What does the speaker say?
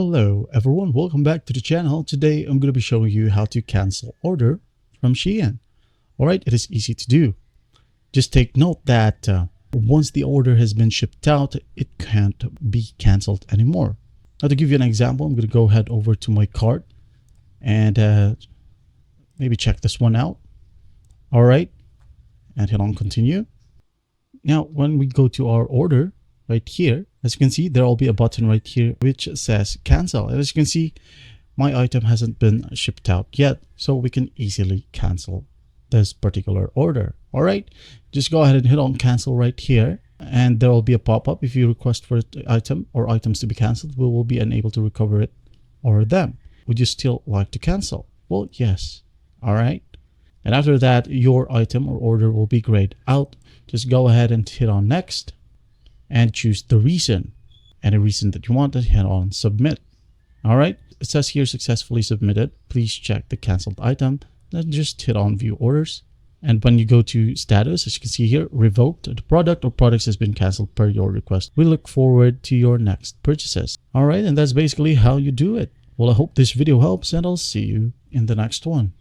Hello everyone, welcome back to the channel. Today I'm going to be showing you how to cancel order from SHEIN. Alright, it is easy to do. Just take note that once the order has been shipped out, it can't be canceled anymore. Now to give you an example, I'm going to go ahead over to my cart and maybe check this one out. Alright, and hit on continue. Now when we go to our order, right here, as you can see, there will be a button right here which says cancel. And as you can see, my item hasn't been shipped out yet, so we can easily cancel this particular order. All right, just go ahead and hit on cancel right here, and there will be a pop-up. If you request for the item or items to be canceled, we will be unable to recover it or them. Would you still like to cancel? Well, yes. All right, and after that, your item or order will be grayed out. Just go ahead and hit on next and choose the reason. Any reason that you want, to hit on submit. All right, it says here successfully submitted. Please check the canceled item. Then just hit on view orders. And when you go to status, as you can see here, revoked, the product or products has been canceled per your request. We look forward to your next purchases. All right, and that's basically how you do it. Well, I hope this video helps, and I'll see you in the next one.